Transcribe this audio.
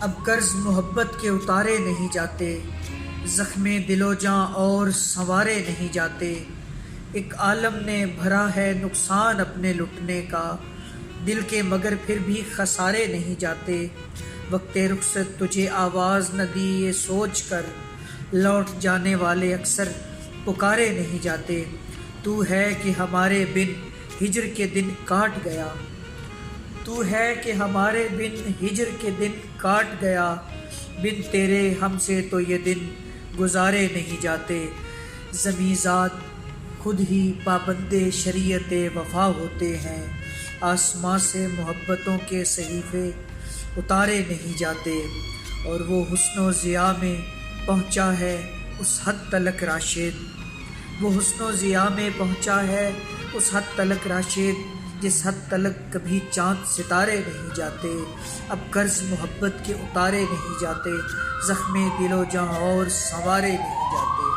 اب قرض محبت کے اتارے نہیں جاتے، زخم دل و جاں اور سنوارے نہیں جاتے۔ ایک عالم نے بھرا ہے نقصان اپنے لٹنے کا، دل کے مگر پھر بھی خسارے نہیں جاتے۔ وقت رخصت تجھے آواز نہ دی یہ سوچ کر، لوٹ جانے والے اکثر پکارے نہیں جاتے۔ تو ہے کہ ہمارے بن ہجر کے دن کاٹ گیا، تو ہے کہ ہمارے بن ہجر کے دن کاٹ گیا، بن تیرے ہم سے تو یہ دن گزارے نہیں جاتے۔ زمیں ذات خود ہی پابند شریعت وفا ہوتے ہیں، آسماں سے محبتوں کے صحیفے اتارے نہیں جاتے۔ اور وہ حسن و ضیاء میں پہنچا ہے اس حد تلک راشد، وہ حسن و ضیاء میں پہنچا ہے اس حد تلک راشد، جس حد تلک کبھی چاند ستارے نہیں جاتے۔ اب قرض محبت کے اتارے نہیں جاتے، زخم دل و جاں اور سنوارے نہیں جاتے۔